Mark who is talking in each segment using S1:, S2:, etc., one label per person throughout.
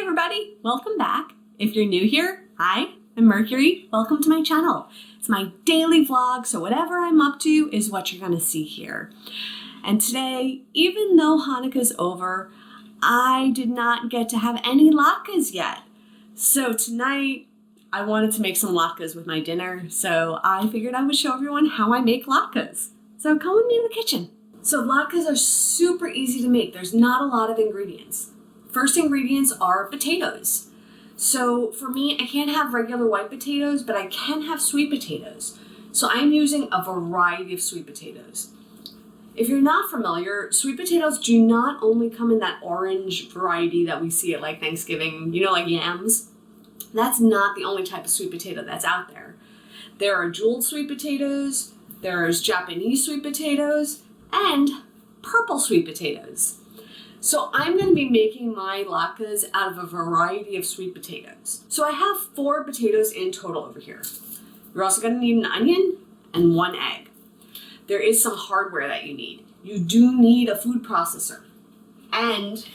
S1: everybody, welcome back. If you're new here, hi, I'm Mercury. Welcome to my channel. It's my daily vlog, so whatever I'm up to is what you're gonna see here. And today, even though Hanukkah's over, I did not get to have any latkes yet. So tonight, I wanted to make some latkes with my dinner, so I figured I would show everyone how I make latkes. So come with me to the kitchen. So latkes are super easy to make. There's not a lot of ingredients. First ingredients are potatoes. So for me, I can't have regular white potatoes, but I can have sweet potatoes. So I'm using a variety of sweet potatoes. If you're not familiar, sweet potatoes do not only come in that orange variety that we see at like Thanksgiving, you know, like yams. That's not the only type of sweet potato that's out there. There are jeweled sweet potatoes, there's Japanese sweet potatoes, and purple sweet potatoes. So I'm going to be making my latkes out of a variety of sweet potatoes. So I have 4 potatoes in total over here. You're also going to need an onion and 1 egg. There is some hardware that you need. You do need a food processor, and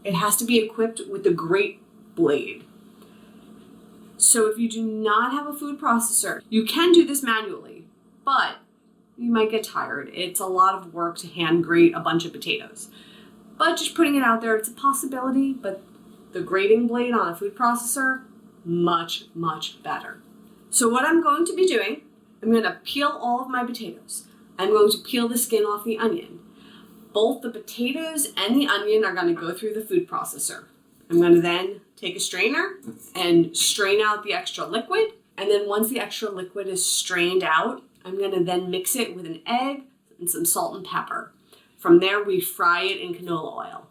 S1: it has to be equipped with a grate blade. So if you do not have a food processor, you can do this manually, but you might get tired. It's a lot of work to hand grate a bunch of potatoes. But just putting it out there, it's a possibility, but the grating blade on a food processor, much, much better. So what I'm going to be doing, I'm going to peel all of my potatoes. I'm going to peel the skin off the onion. Both the potatoes and the onion are going to go through the food processor. I'm going to then take a strainer and strain out the extra liquid. And then once the extra liquid is strained out, I'm going to then mix it with an egg and some salt and pepper. From there, we fry it in canola oil.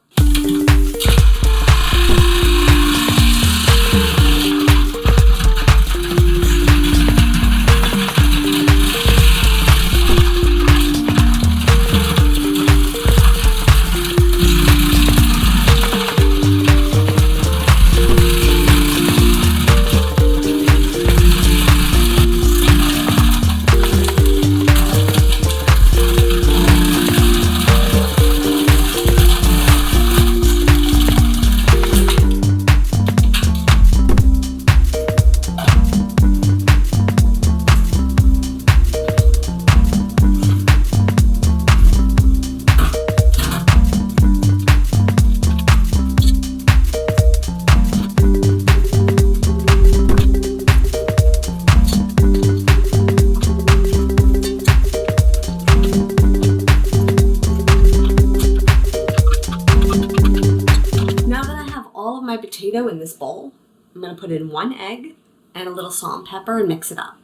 S1: My potato in this bowl. I'm going to put in 1 egg and a little salt and pepper and mix it up.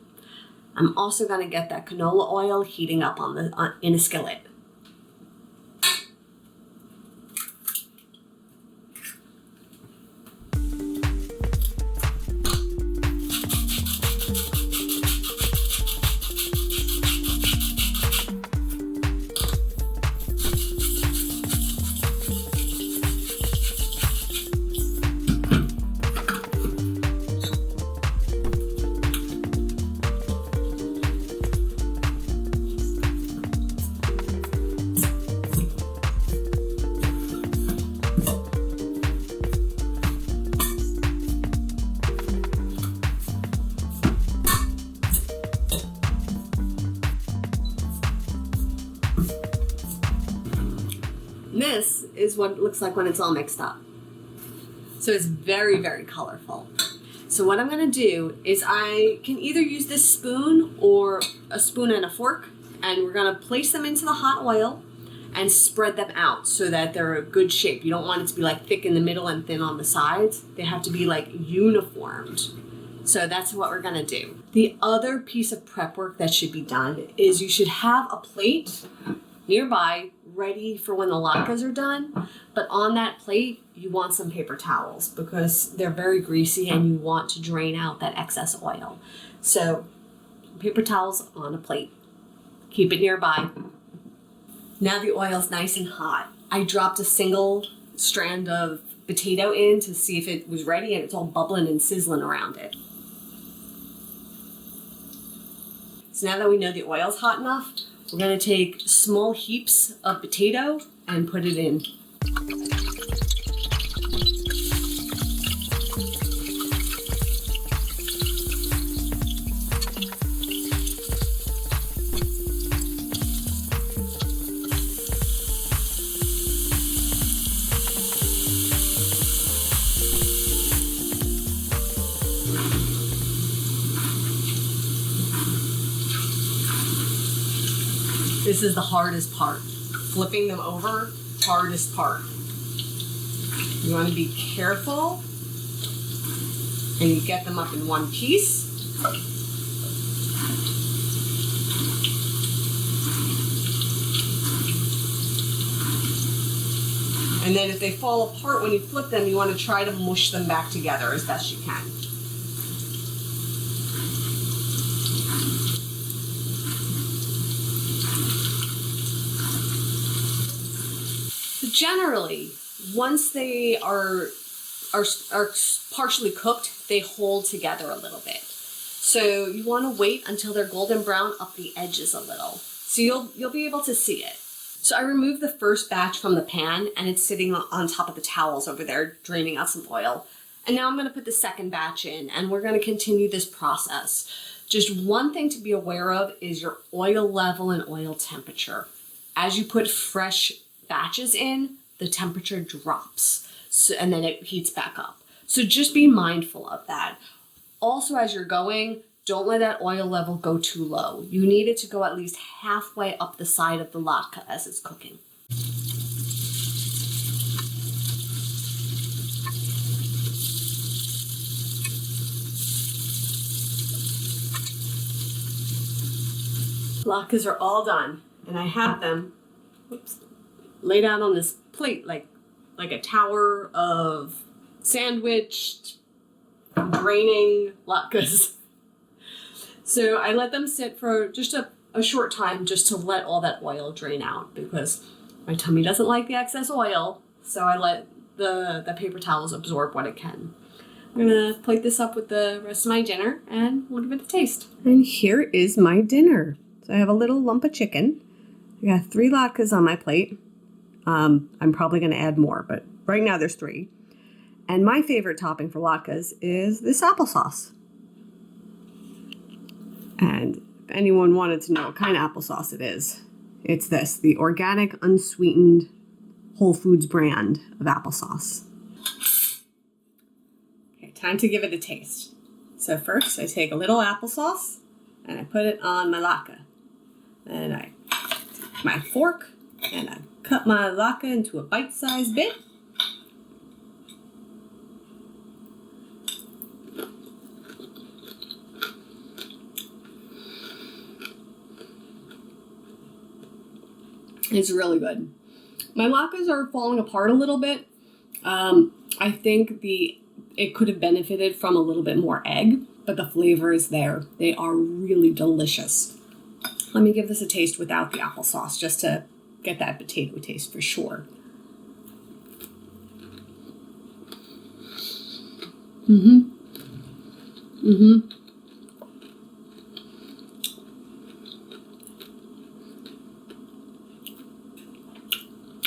S1: I'm also going to get that canola oil heating up in a skillet. This is what it looks like when it's all mixed up. So it's very, very colorful. So what I'm going to do is I can either use this spoon or a spoon and a fork, and we're going to place them into the hot oil and spread them out so that they're a good shape. You don't want it to be like thick in the middle and thin on the sides. They have to be like uniformed. So that's what we're going to do. The other piece of prep work that should be done is you should have a plate nearby ready for when the latkes are done, but on that plate you want some paper towels because they're very greasy and you want to drain out that excess oil. So paper towels on a plate. Keep it nearby. Now the oil's nice and hot. I dropped a single strand of potato in to see if it was ready, and it's all bubbling and sizzling around it. So now that we know the oil's hot enough, we're going to take small heaps of potato and put it in. This is the hardest part. Flipping them over, hardest part. You want to be careful and you get them up in one piece. And then if they fall apart when you flip them, you want to try to mush them back together as best you can. So generally, once they are partially cooked, they hold together a little bit. So you want to wait until they're golden brown up the edges a little. So you'll be able to see it. So I removed the first batch from the pan and it's sitting on top of the towels over there, draining out some oil. And now I'm going to put the second batch in and we're going to continue this process. Just one thing to be aware of is your oil level and oil temperature. As you put fresh batches in, the temperature drops. So, and then it heats back up. So just be mindful of that. Also, as you're going, don't let that oil level go too low. You need it to go at least halfway up the side of the latke as it's cooking. Latkes are all done, and I have them laid out on this plate like a tower of sandwiched, draining latkes. So I let them sit for just a short time just to let all that oil drain out because my tummy doesn't like the excess oil. So I let the paper towels absorb what it can. I'm gonna plate this up with the rest of my dinner and we'll give it a taste. And here is my dinner. So I have a little lump of chicken. I got 3 latkes on my plate. I'm probably gonna add more, but right now there's 3. And my favorite topping for latkes is this applesauce. And if anyone wanted to know what kind of applesauce it is, it's this, the organic, unsweetened, Whole Foods brand of applesauce. Okay, time to give it a taste. So first I take a little applesauce and I put it on my latke. And I take my fork and I cut my latke into a bite-sized bit. It's really good. My latkes are falling apart a little bit. I think it could have benefited from a little bit more egg, but the flavor is there. They are really delicious. Let me give this a taste without the applesauce just to get that potato taste for sure.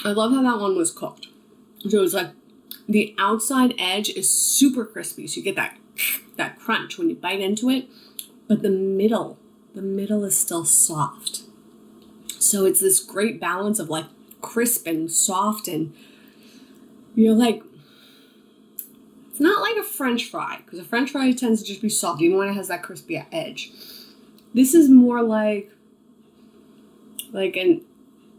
S1: I love how that one was cooked. So it's like the outside edge is super crispy. So you get that crunch when you bite into it, but the middle is still soft. So it's this great balance of like crisp and soft and you're like, it's not like a French fry because a French fry tends to just be soft even when it has that crispy edge. This is more like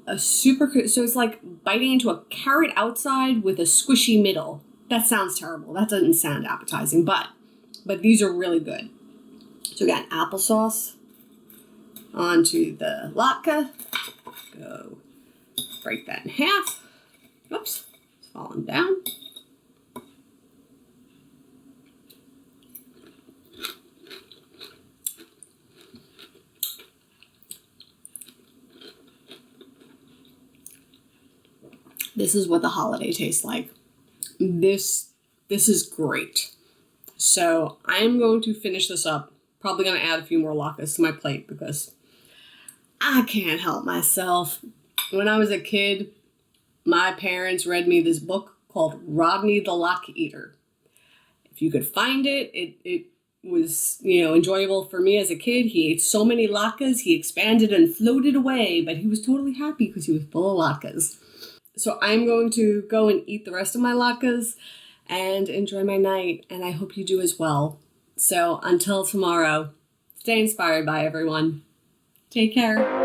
S1: a super, so it's like biting into a carrot outside with a squishy middle. That sounds terrible. That doesn't sound appetizing, but these are really good. So again, applesauce onto the latke. Go break that in half. Oops, it's falling down. This is what the holiday tastes like. This is great. So I'm going to finish this up. Probably going to add a few more latkes to my plate because I can't help myself. When I was a kid, my parents read me this book called Rodney the Lock Eater. If you could find it, it was, enjoyable for me as a kid. He ate so many latkes, he expanded and floated away, but he was totally happy because he was full of latkes. So I'm going to go and eat the rest of my latkes and enjoy my night, and I hope you do as well. So until tomorrow, stay inspired by everyone. Take care.